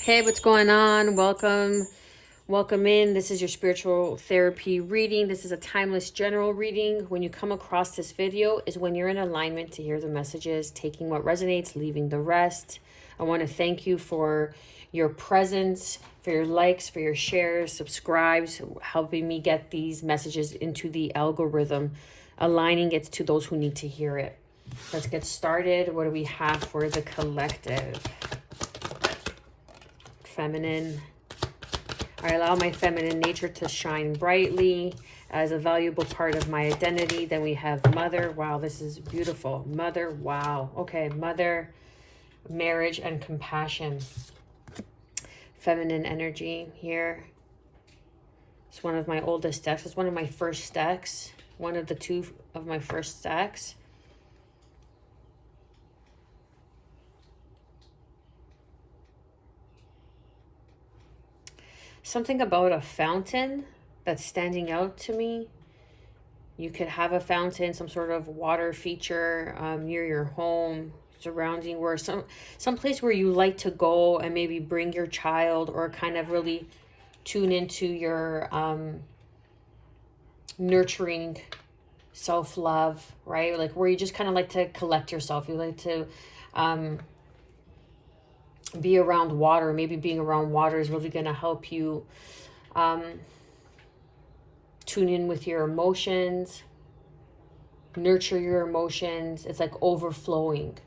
Hey, what's going on? Welcome in. This is your spiritual therapy reading. This is a timeless general reading. When you come across this video is when you're in alignment to hear the messages, taking what resonates, leaving the rest. I want to thank you for your presence, for your likes, for your shares, subscribes, helping me get these messages into the algorithm, aligning it to those who need to hear it. Let's get started. What do we have for the collective? Feminine. I allow my feminine nature to shine brightly as a valuable part of my identity. Then we have mother. Wow, this is beautiful. Mother, wow. Okay, mother, marriage, and compassion. Feminine energy here. It's one of my oldest decks. It's one of my first decks. One of the two of my first decks. Something about a fountain that's standing out to me. You could have a fountain, some sort of water feature near your home, surrounding where some place where you like to go and maybe bring your child or kind of really tune into your nurturing self-love, right? Like where you just kind of like to collect yourself. You like to be around water. Maybe being around water is really going to help you tune in with your emotions, nurture your emotions. It's like overflowing.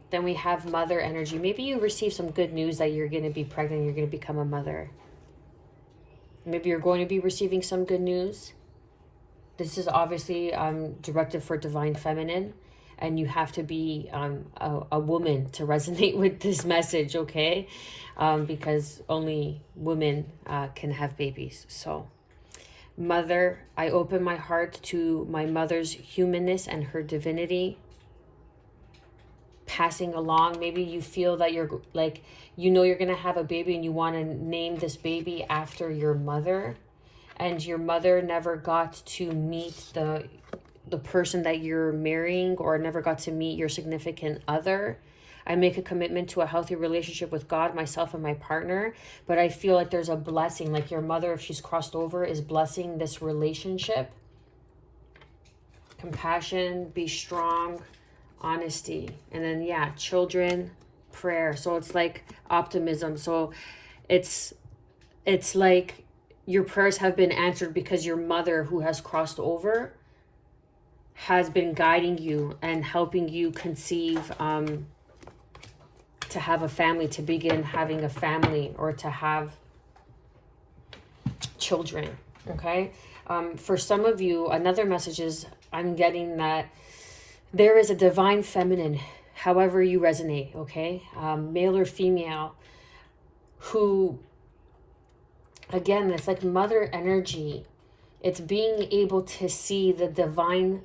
Then we have mother energy. Maybe you receive some good news that you're going to be pregnant, you're going to become a mother. Maybe you're going to be receiving some good news. This is obviously directed for divine feminine, and you have to be a woman to resonate with this message, okay? Because only women can have babies. So mother, I open my heart to my mother's humanness and her divinity passing along. Maybe you feel that you're like, you're going to have a baby and you want to name this baby after your mother, and your mother never got to meet the person that you're marrying, or never got to meet your significant other. I make a commitment to a healthy relationship with God, myself, and my partner. But I feel like there's a blessing, like your mother, if she's crossed over, is blessing this relationship. Compassion, be strong, honesty. And then, yeah, children, prayer. So it's like optimism. So it's like your prayers have been answered because your mother, who has crossed over, has been guiding you and helping you conceive, to have a family, to begin having a family, or to have children, okay? For some of you, another message is I'm getting that there is a divine feminine, however you resonate, okay? Male or female, who, again, it's like mother energy. It's being able to see the divine.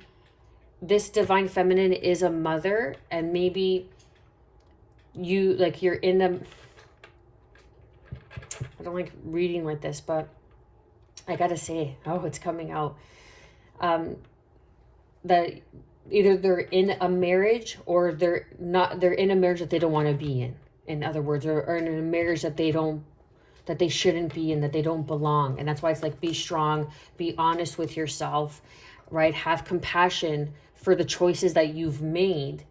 This divine feminine is a mother, and maybe you're in the, I don't like reading like this, but I gotta say, it's coming out, that either they're in a marriage or they're in a marriage that they don't want to be in other words, or in a marriage that they shouldn't be in, that they don't belong. And that's why it's like, be strong, be honest with yourself, right? Have compassion for the choices that you've made.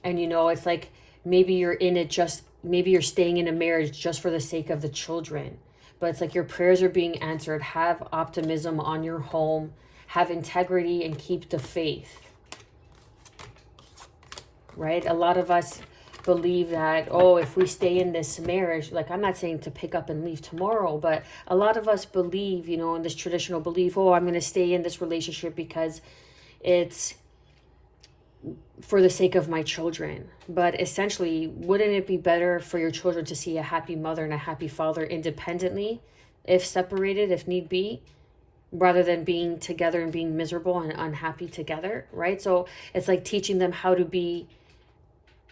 And it's like, maybe you're staying in a marriage just for the sake of the children, but it's like your prayers are being answered. Have optimism on your home, have integrity, and keep the faith, right? A lot of us believe that, if we stay in this marriage, like, I'm not saying to pick up and leave tomorrow, but a lot of us believe, in this traditional belief, I'm going to stay in this relationship because it's for the sake of my children. But essentially, wouldn't it be better for your children to see a happy mother and a happy father independently, if separated, if need be, rather than being together and being miserable and unhappy together, right? So it's like teaching them how to be,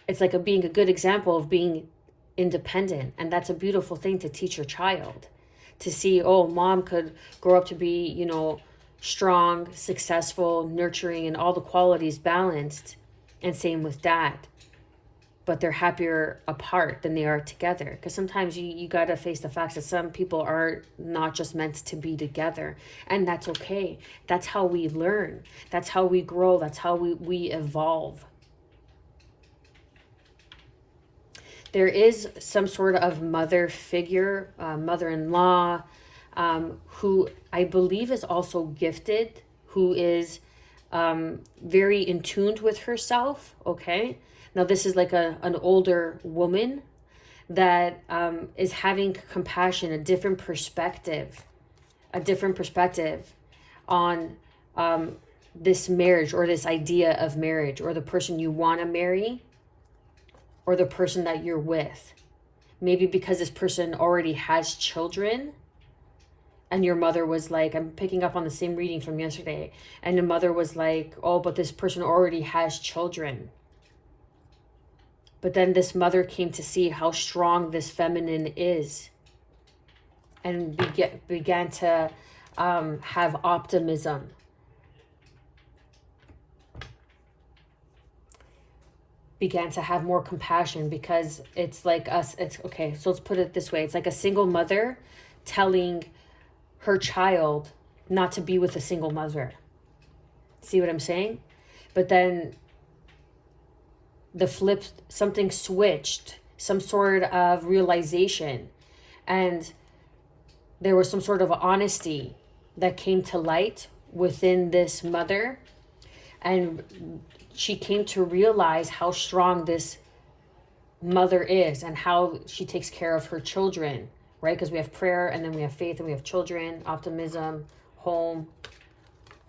it's like being a good example of being independent. And that's a beautiful thing to teach your child, to see, mom could grow up to be, strong, successful, nurturing, and all the qualities balanced. And same with dad. but they're happier apart than they are together. Because sometimes you got to face the facts that some people are not just meant to be together. And that's okay. That's how we learn. That's how we grow. That's how we evolve. There is some sort of mother figure, mother-in-law, who I believe is also gifted, who is very in tune with herself, okay? Now, this is like an older woman that is having compassion, a different perspective on this marriage, or this idea of marriage, or the person you want to marry, or the person that you're with. Maybe because this person already has children, and your mother was like, I'm picking up on the same reading from yesterday, and the mother was like, oh, but this person already has children. But then this mother came to see how strong this feminine is, and began to have optimism. Began to have more compassion, because it's like us. It's okay. So let's put it this way. It's like a single mother telling her child not to be with a single mother. See what I'm saying? But then the flip, something switched, some sort of realization, and there was some sort of honesty that came to light within this mother, and she came to realize how strong this mother is and how she takes care of her children, right? Because we have prayer, and then we have faith, and we have children, optimism, home.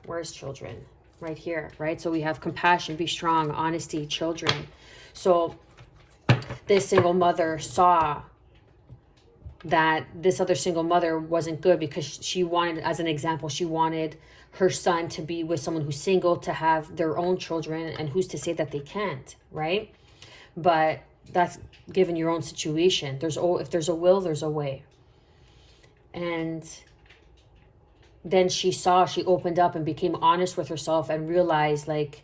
Where's children? Right here, right? So we have compassion, be strong, honesty, children. So this single mother saw that this other single mother wasn't good, because she wanted, as an example, she wanted her son to be with someone who's single, to have their own children, and who's to say that they can't, right? But that's given your own situation. If there's a will, there's a way. And then she opened up and became honest with herself, and realized, like,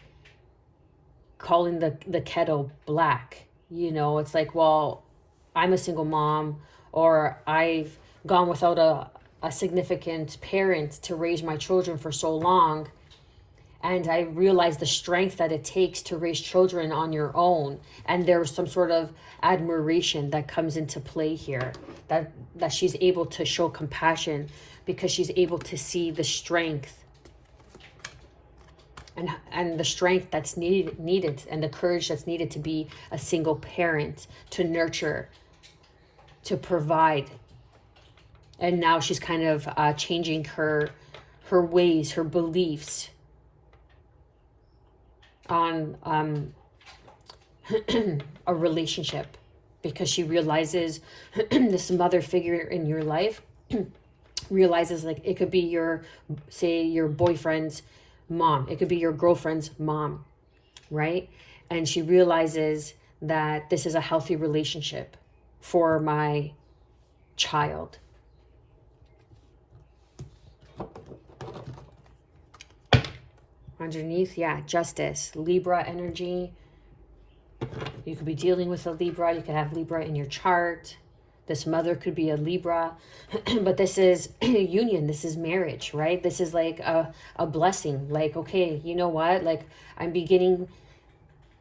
calling the kettle black. It's like, well, I'm a single mom, or I've gone without a significant parent to raise my children for so long. And I realized the strength that it takes to raise children on your own. And there's some sort of admiration that comes into play here, that she's able to show compassion, because she's able to see the strength and the strength that's needed, and the courage that's needed to be a single parent, to nurture, to provide. And now she's kind of changing her ways, her beliefs on a relationship, because she realizes this mother figure in your life realizes, like, it could be your boyfriend's mom, it could be your girlfriend's mom, right? And she realizes that this is a healthy relationship for my child. Underneath, yeah, justice, Libra energy. You could be dealing with a Libra. You could have Libra in your chart. This mother could be a Libra. But this is union. This is marriage, right? This is like a blessing. Like, okay, you know what? Like,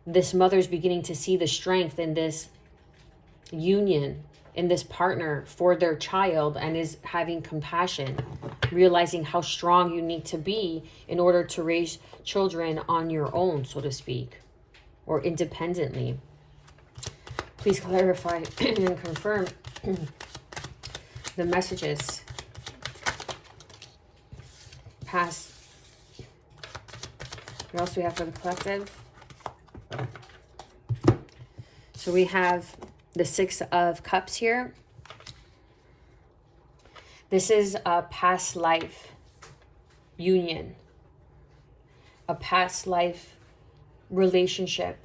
this mother's beginning to see the strength in this union, in this partner for their child, and is having compassion, realizing how strong you need to be in order to raise children on your own, so to speak, or independently. Please clarify and confirm the messages. Past. What else do we have for the collective? So we have the Six of Cups here. This is a past life union, a past life relationship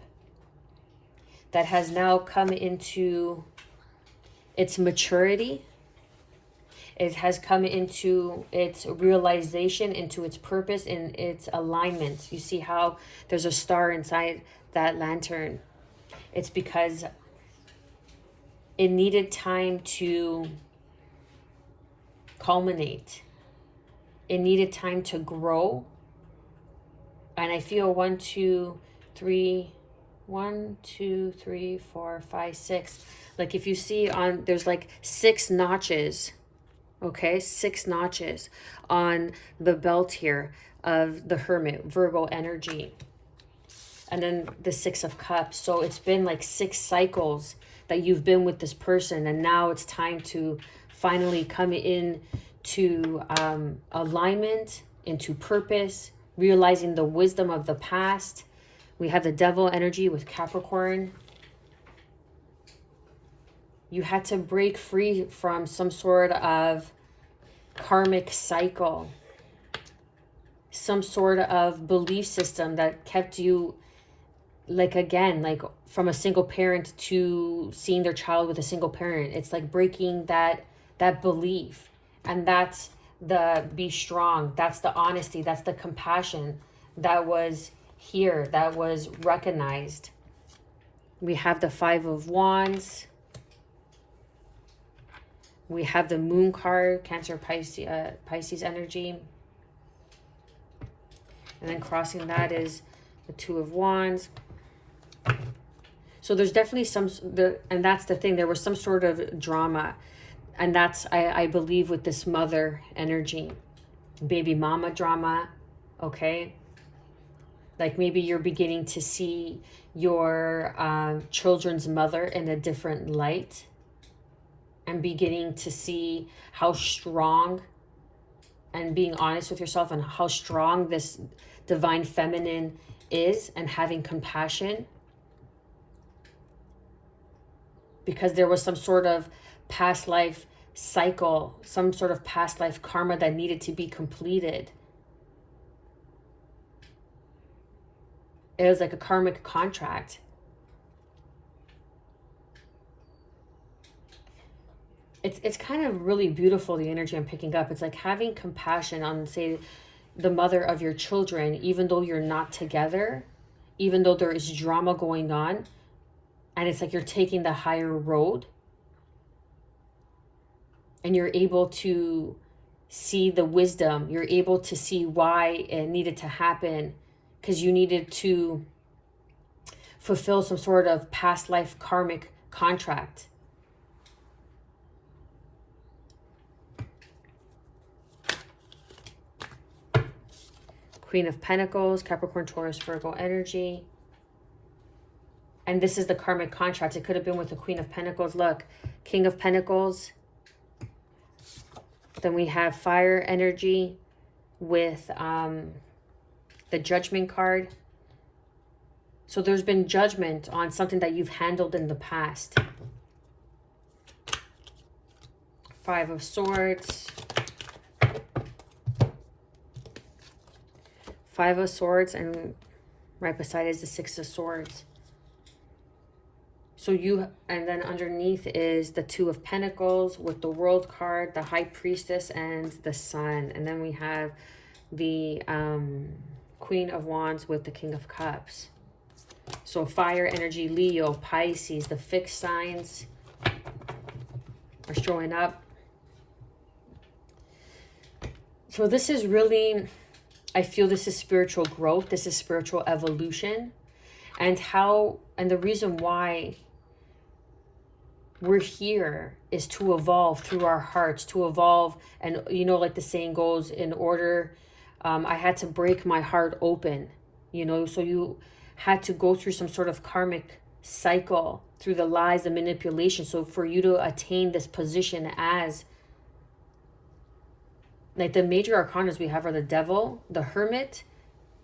that has now come into its maturity. It has come into its realization, into its purpose, and its alignment. You see how there's a star inside that lantern. It's because it needed time to culminate. It needed time to grow. And I feel 1, 2, 3, 4, 5, 6. Like if you see there's like 6 notches, okay? 6 notches on the belt here of the Hermit, Virgo energy. And then the 6 of Cups. So it's been like 6 cycles that you've been with this person, and now it's time to finally come in to alignment, into purpose, realizing the wisdom of the past. We have the Devil energy with Capricorn. You had to break free from some sort of karmic cycle, some sort of belief system that kept you, like, again, like from a single parent to seeing their child with a single parent. It's like breaking that belief. And that's the be strong. That's the honesty. That's the compassion that was here, that was recognized. We have the 5 of Wands. We have the Moon card, Cancer, Pisces energy. And then crossing that is the 2 of Wands. So there's definitely and that's the thing, there was some sort of drama. And that's, I believe, with this mother energy, baby mama drama, okay? Like maybe you're beginning to see your children's mother in a different light, and beginning to see how strong, and being honest with yourself and how strong this divine feminine is, and having compassion. Because there was some sort of past life cycle, some sort of past life karma that needed to be completed. It was like a karmic contract. It's kind of really beautiful, the energy I'm picking up. It's like having compassion on, say, the mother of your children, even though you're not together, even though there is drama going on, and it's like you're taking the higher road, and you're able to see the wisdom. You're able to see why it needed to happen, because you needed to fulfill some sort of past life karmic contract. Queen of Pentacles, Capricorn, Taurus, Virgo energy. And this is the karmic contract. It could have been with the Queen of Pentacles. Look, King of Pentacles. Then we have fire energy with the Judgment card. So there's been judgment on something that you've handled in the past. 5 of Swords. 5 of Swords, and right beside is the 6 of Swords. So and then underneath is the 2 of Pentacles with the World card, the High Priestess, and the Sun. And then we have the Queen of Wands with the King of Cups. So fire energy, Leo, Pisces, the fixed signs are showing up. So this is really, I feel this is spiritual growth. This is spiritual evolution. And the reason why we're here is to evolve through our hearts, to evolve. And, like the saying goes, in order, I had to break my heart open, so you had to go through some sort of karmic cycle through the lies, the manipulation. So for you to attain this position as, like, the major arcanas we have are the Devil, the Hermit,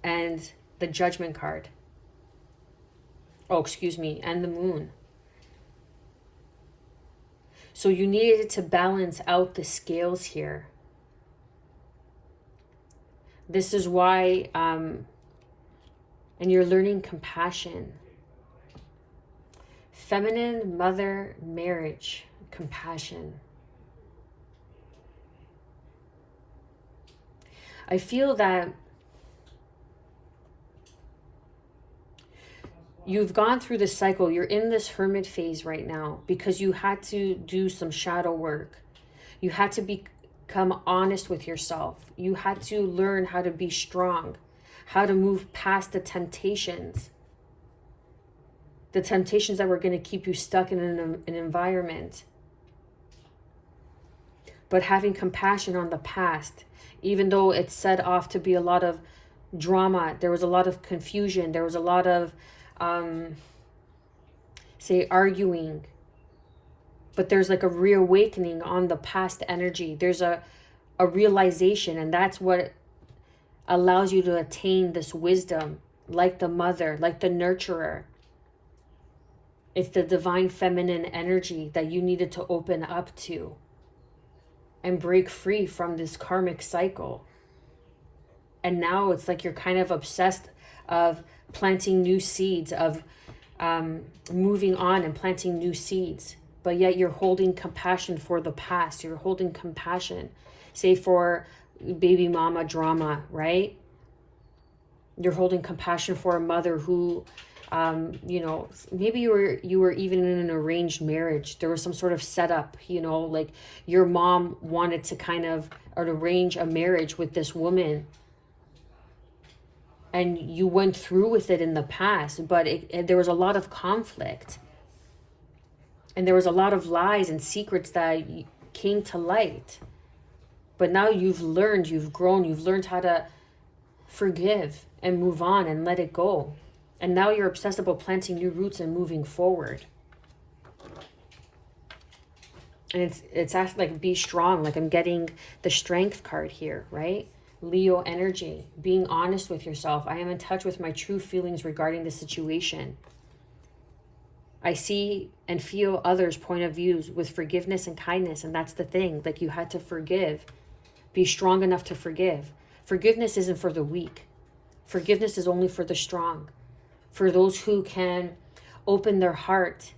and the Judgment card. Oh, excuse me, and the Moon. So you needed to balance out the scales here. This is why, and you're learning compassion. Feminine, mother, marriage, compassion. I feel that You've gone through this cycle. You're in this hermit phase right now because you had to do some shadow work. You had to become honest with yourself. You had to learn how to be strong, how to move past the temptations that were going to keep you stuck in an environment. But having compassion on the past, even though it set off to be a lot of drama, there was a lot of confusion, there was a lot of say arguing, but there's like a reawakening on the past energy. There's a realization, and that's what allows you to attain this wisdom, like the mother, like the nurturer. It's the divine feminine energy that you needed to open up to and break free from this karmic cycle. And now it's like you're kind of obsessed of planting new seeds, of moving on and planting new seeds. But yet you're holding compassion for the past. You're holding compassion, say for baby mama drama, right? You're holding compassion for a mother who, maybe you were even in an arranged marriage. There was some sort of setup, like your mom wanted to kind of arrange a marriage with this woman, and you went through with it in the past, but there was a lot of conflict, and there was a lot of lies and secrets that came to light. But now you've learned, you've grown, you've learned how to forgive and move on and let it go. And now you're obsessed about planting new roots and moving forward. And it's actually like, be strong. Like I'm getting the strength card here, right? Leo energy, being honest with yourself. I am in touch with my true feelings regarding the situation. I see and feel others' point of views with forgiveness and kindness. And that's the thing, like you had to forgive. Be strong enough to forgive. Forgiveness isn't for the weak. Forgiveness is only for the strong. For those who can open their heart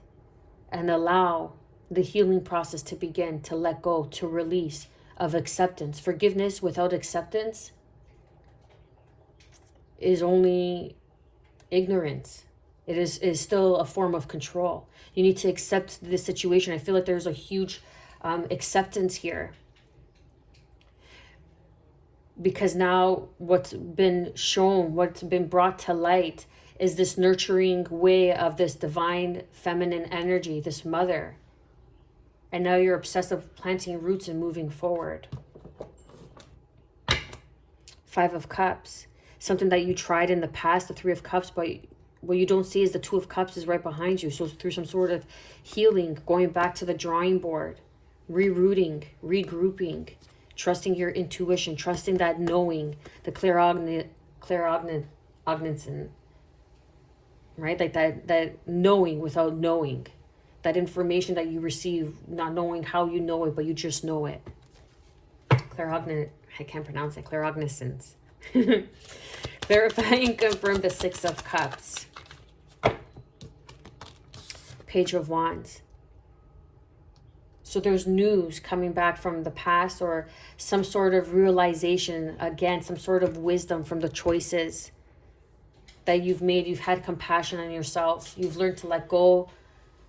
and allow the healing process to begin, to let go, to release, of acceptance. Forgiveness without acceptance is only ignorance. It is still a form of control. You need to accept this situation. I feel like there's a huge acceptance here. Because now what's been shown, what's been brought to light is this nurturing way of this divine feminine energy, this mother. And now you're obsessed with planting roots and moving forward. 5 of Cups. Something that you tried in the past, the 3 of Cups, but what you don't see is the 2 of Cups is right behind you. So through some sort of healing, going back to the drawing board, rerouting, regrouping, trusting your intuition, trusting that knowing, the clairaugnism, right? Like that knowing without knowing. That information that you receive, not knowing how you know it, but you just know it. I can't pronounce it. Clairognisance. Clarify and confirm the 6 of Cups. Page of Wands. So there's news coming back from the past, or some sort of realization, again, some sort of wisdom from the choices that you've made. You've had compassion on yourself. You've learned to let go.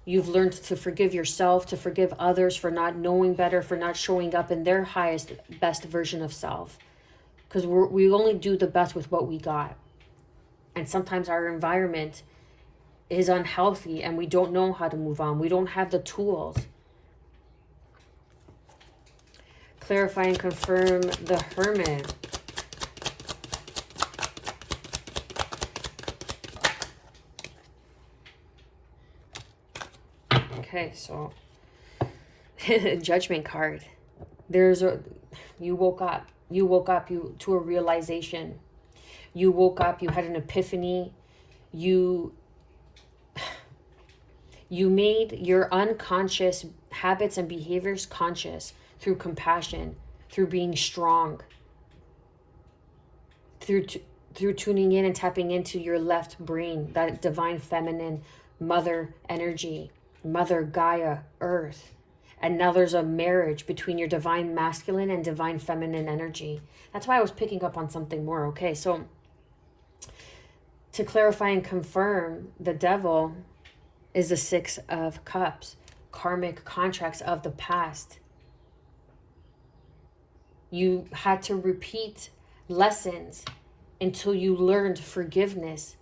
You've learned to forgive yourself, to forgive others for not knowing better, for not showing up in their highest, best version of self. Because we only do the best with what we got. And sometimes our environment is unhealthy and we don't know how to move on. We don't have the tools. Clarify and confirm the Hermit. Okay, so Judgment card. You woke up to a realization. You woke up, you had an epiphany. You made your unconscious habits and behaviors conscious through compassion, through being strong, through tuning in and tapping into your left brain, that divine feminine mother energy, Mother Gaia, Earth. And now there's a marriage between your divine masculine and divine feminine energy. That's why I was picking up on something more. Okay, so To clarify and confirm, the devil is the Six of Cups, karmic contracts of the past. You had to repeat lessons until you learned forgiveness,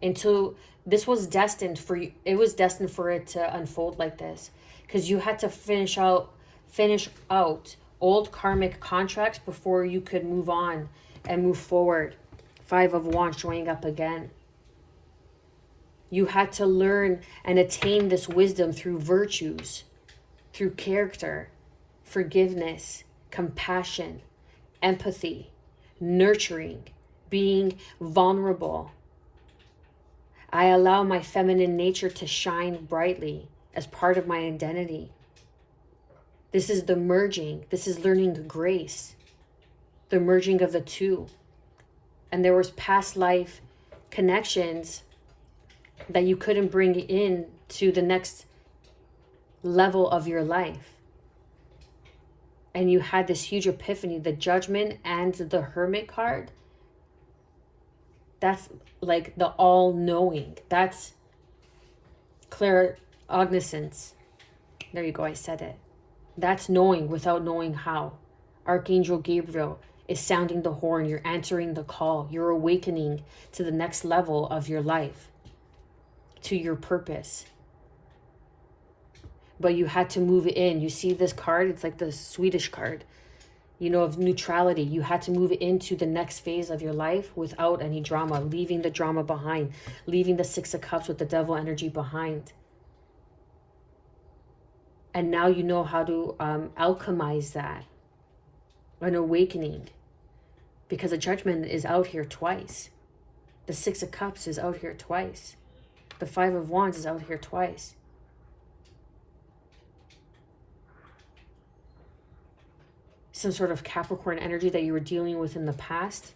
until this was destined for you. It was destined for it to unfold like this, because you had to finish out old karmic contracts before you could move on and move forward. Five of Wands showing up again. You had to learn and attain this wisdom through virtues, through character, forgiveness, compassion, empathy, nurturing, being vulnerable. I allow my feminine nature to shine brightly as part of my identity. This is the merging. This is learning grace, the merging of the two. And there was past life connections that you couldn't bring in to the next level of your life. And you had this huge epiphany, the Judgment and the Hermit card. That's like the all-knowing. That's claircognizance. There you go, I said it. That's knowing without knowing how. Archangel Gabriel is sounding the horn. You're answering the call. You're awakening to the next level of your life, to your purpose. But you had to move in. You see this card? It's like the Swedish card, you know, of neutrality. You had to move into the next phase of your life without any drama, leaving the drama behind, leaving the Six of Cups with the devil energy behind. And now you know how to alchemize that, an awakening, because the Judgment is out here twice. The Six of Cups is out here twice. The Five of Wands is out here twice. Some sort of Capricorn energy that you were dealing with in the past.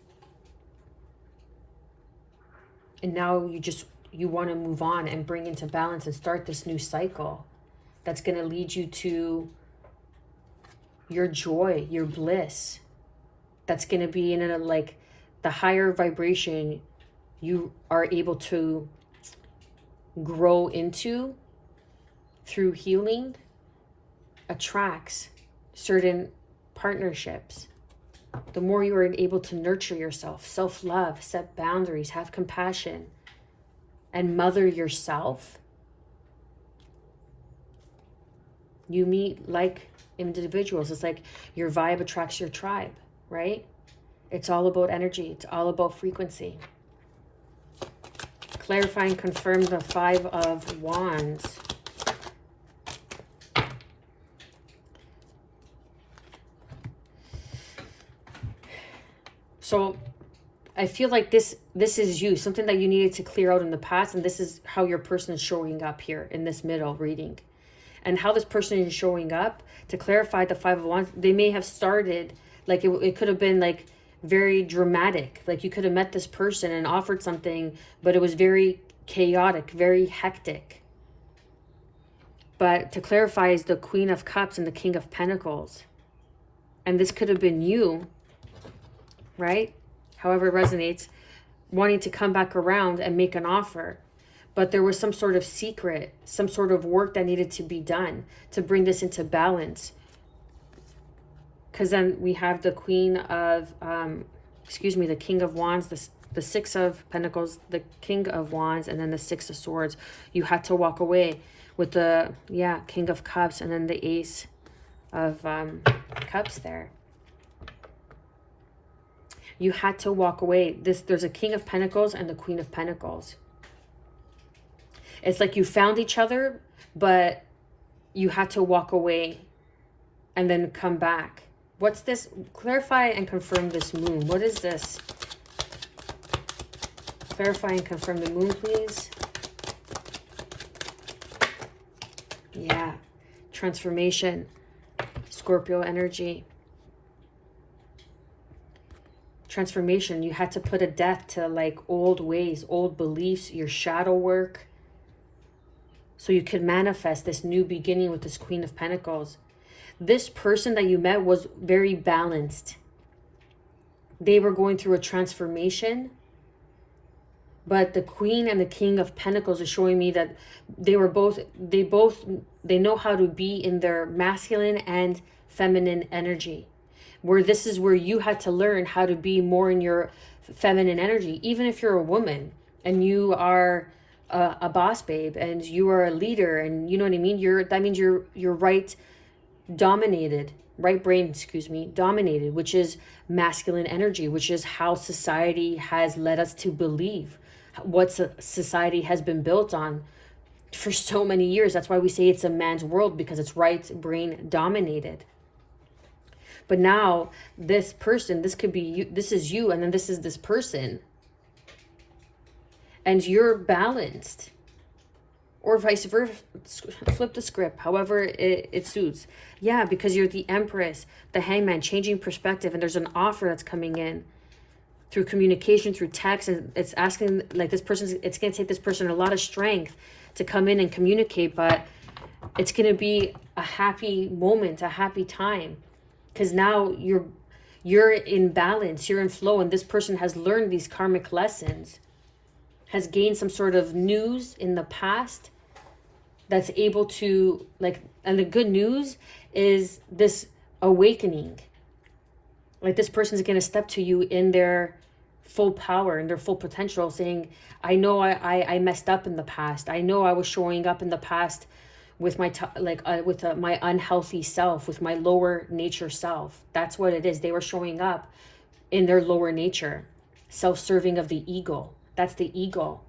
And now you want to move on and bring into balance and start this new cycle that's going to lead you to your joy, your bliss. That's going to be in a, like, the higher vibration you are able to grow into through healing attracts certain partnerships. The more you are able to nurture yourself, self-love, set boundaries, have compassion, and mother yourself, you meet like individuals. It's like your vibe attracts your tribe, right? It's all about energy. It's all about frequency. Clarify and confirm the Five of Wands. So I feel like this is you, something that you needed to clear out in the past, and this is how your person is showing up here in this middle reading. And how this person is showing up, to clarify the Five of Wands, they may have started, like it could have been like very dramatic. Like you could have met this person and offered something, but it was very chaotic, very hectic. But to clarify is the Queen of Cups and the King of Pentacles. And this could have been you, right? However it resonates, wanting to come back around and make an offer. But there was some sort of secret, some sort of work that needed to be done to bring this into balance. Because then we have the Queen of, the King of Wands, the Six of Pentacles, the King of Wands, and then the Six of Swords. You had to walk away with the, King of Cups, and then the Ace of Cups there. You had to walk away. There's a King of Pentacles and the Queen of Pentacles. It's like you found each other, but you had to walk away and then come back. What's this? Clarify and confirm this moon. What is this? Clarify and confirm the moon, please. Yeah. Transformation. Scorpio energy. Transformation. You had to put a death to like old ways, old beliefs, your shadow work, so you could manifest this new beginning with this Queen of Pentacles. This person that you met was very balanced. They were going through a transformation, But the Queen and the King of Pentacles is showing me that they know how to be in their masculine and feminine energy. Where this is where you had to learn how to be more in your feminine energy. Even if you're a woman and you are a boss babe and you are a leader, and you know what I mean, that means you're right brain, dominated, which is masculine energy, which is how society has led us to believe, what society has been built on for so many years. That's why we say it's a man's world, because it's right brain dominated. But now this person, this could be you, this is you, and then this is this person, and you're balanced. Or vice versa, flip the script, however it suits. Yeah, because you're the Empress, the Hangman, changing perspective, and there's an offer that's coming in through communication, through text, and it's asking, like, it's going to take this person a lot of strength to come in and communicate, but it's going to be a happy moment, a happy time, because now you're in balance, you're in flow, and this person has learned these karmic lessons, has gained some sort of news in the past that's able to, like, and the good news is this awakening. Like, this person's going to step to you in their full power and their full potential, saying, I know I messed up in the past. I know I was showing up in the past with my my unhealthy self, with my lower nature self. That's what it is. They were showing up in their lower nature, self-serving of the ego. That's the ego.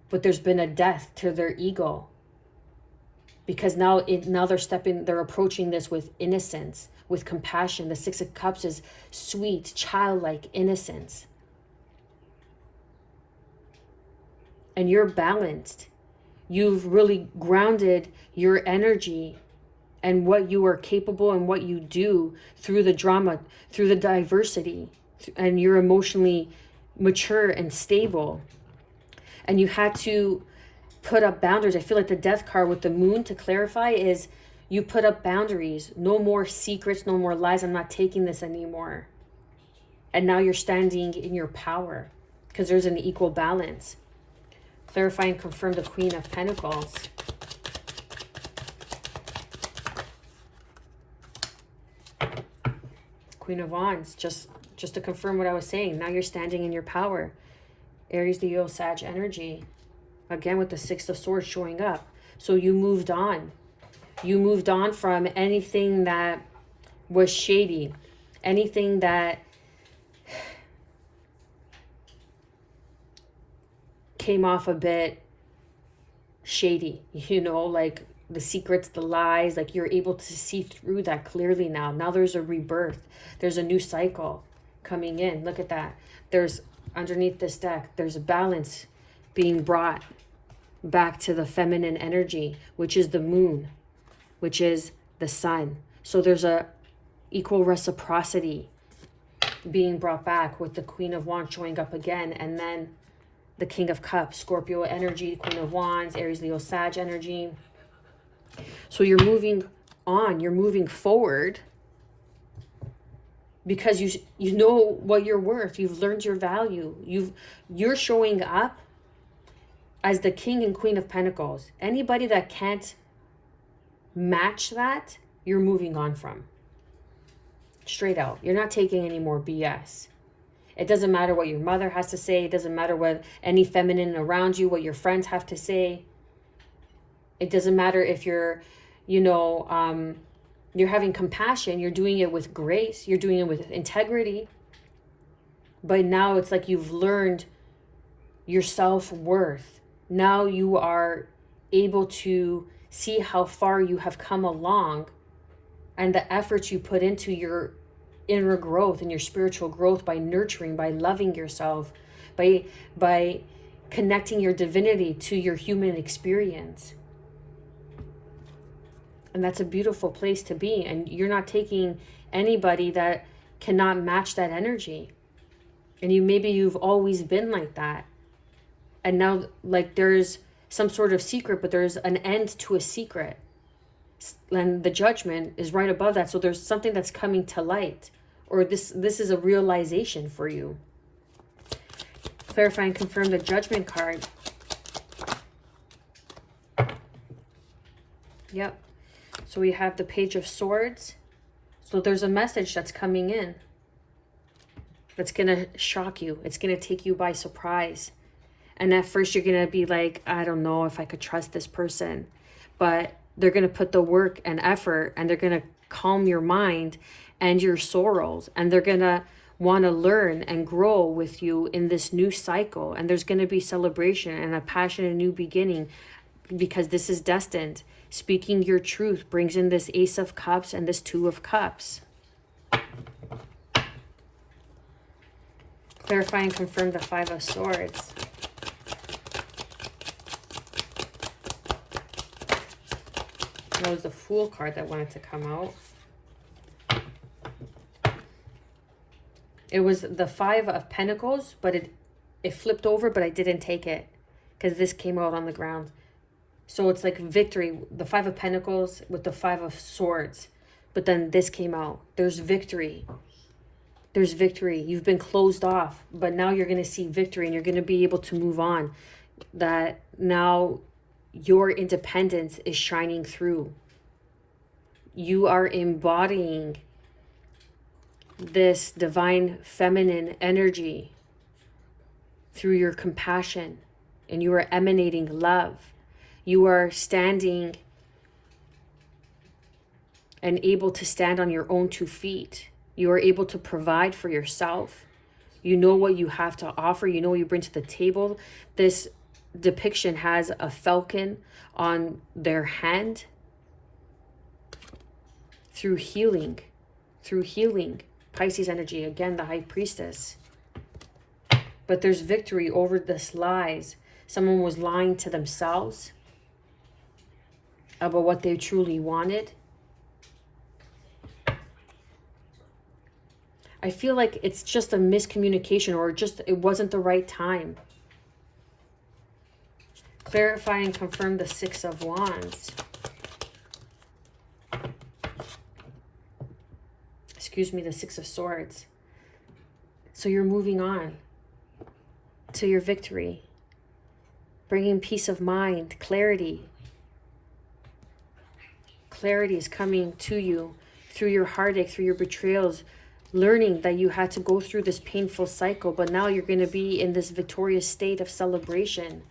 But there's been a death to their ego, because now they're approaching this with innocence, with compassion. The Six of Cups is sweet, childlike innocence. And you're balanced. You've really grounded your energy and what you are capable and what you do through the drama, through the diversity, and you're emotionally mature and stable. And you had to put up boundaries. I feel like the Death card with the Moon, to clarify, is you put up boundaries. No more secrets, no more lies. I'm not taking this anymore. And now you're standing in your power, because there's an equal balance. Clarify and confirm the Queen of Pentacles. Queen of Wands, just to confirm what I was saying. Now you're standing in your power. Aries, Leo, Sag energy. Again, with the Six of Swords showing up. So you moved on. You moved on from anything that was shady. Anything that came off a bit shady. You know, like the secrets, the lies. Like, you're able to see through that clearly now. Now there's a rebirth. There's a new cycle coming in. Look at that. There's, underneath this deck, there's a balance being brought back to the feminine energy, which is the Moon, which is the Sun. So there's a equal reciprocity being brought back, with the Queen of Wands showing up again, and then the King of Cups, Scorpio energy, Queen of Wands, Aries, Leo, Sag energy. So you're moving on, you're moving forward, because you know what you're worth. You've learned your value. You're showing up as the King and Queen of Pentacles. Anybody that can't match that, you're moving on from. Straight out. You're not taking any more BS. It doesn't matter what your mother has to say. It doesn't matter what any feminine around you, what your friends have to say. It doesn't matter if you're, you're having compassion. You're doing it with grace. You're doing it with integrity. But now it's like you've learned your self-worth. Now you are able to see how far you have come along, and the efforts you put into your inner growth and your spiritual growth by nurturing, by loving yourself, by connecting your divinity to your human experience. And that's a beautiful place to be. And you're not taking anybody that cannot match that energy. And you've always been like that. And now, like, there's some sort of secret, but there's an end to a secret. And the Judgment is right above that. So there's something that's coming to light, or this is a realization for you. Clarify and confirm the Judgment card. Yep. So we have the Page of Swords. So there's a message that's coming in that's going to shock you. It's going to take you by surprise. And at first you're going to be like, I don't know if I could trust this person. But they're going to put the work and effort, and they're going to calm your mind and your sorrows. And they're going to want to learn and grow with you in this new cycle. And there's going to be celebration and a passion and new beginning, because this is destined. Speaking your truth brings in this Ace of Cups and this Two of Cups. Clarify and confirm the Five of Swords. That was the Fool card that wanted to come out. It was the Five of Pentacles, but it flipped over, but I didn't take it because this came out on the ground. So it's like victory, the Five of Pentacles with the Five of Swords. But then this came out. There's victory. There's victory. You've been closed off, but now you're going to see victory and you're going to be able to move on. That now your independence is shining through. You are embodying this divine feminine energy through your compassion, and you are emanating love. You are standing and able to stand on your own 2 feet. You are able to provide for yourself. You know what you have to offer. You know what you bring to the table. This depiction has a falcon on their hand. Through healing. Pisces energy, again, the High Priestess. But there's victory over this lies. Someone was lying to themselves about what they truly wanted. I feel like it's just a miscommunication, or just it wasn't the right time. Clarify and confirm the Six of Wands. Excuse me, the Six of Swords. So you're moving on to your victory, bringing peace of mind, clarity. Clarity is coming to you through your heartache, through your betrayals, learning that you had to go through this painful cycle, but now you're going to be in this victorious state of celebration,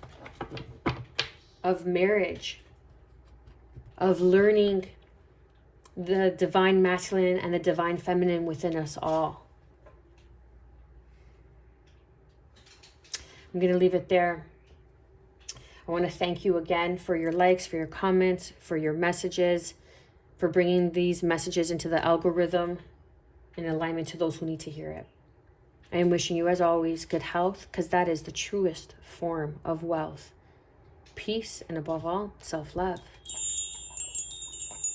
of marriage, of learning the divine masculine and the divine feminine within us all. I'm going to leave it there. I want to thank you again for your likes, for your comments, for your messages, for bringing these messages into the algorithm in alignment to those who need to hear it. I am wishing you, as always, good health, because that is the truest form of wealth. Peace, and above all, self-love.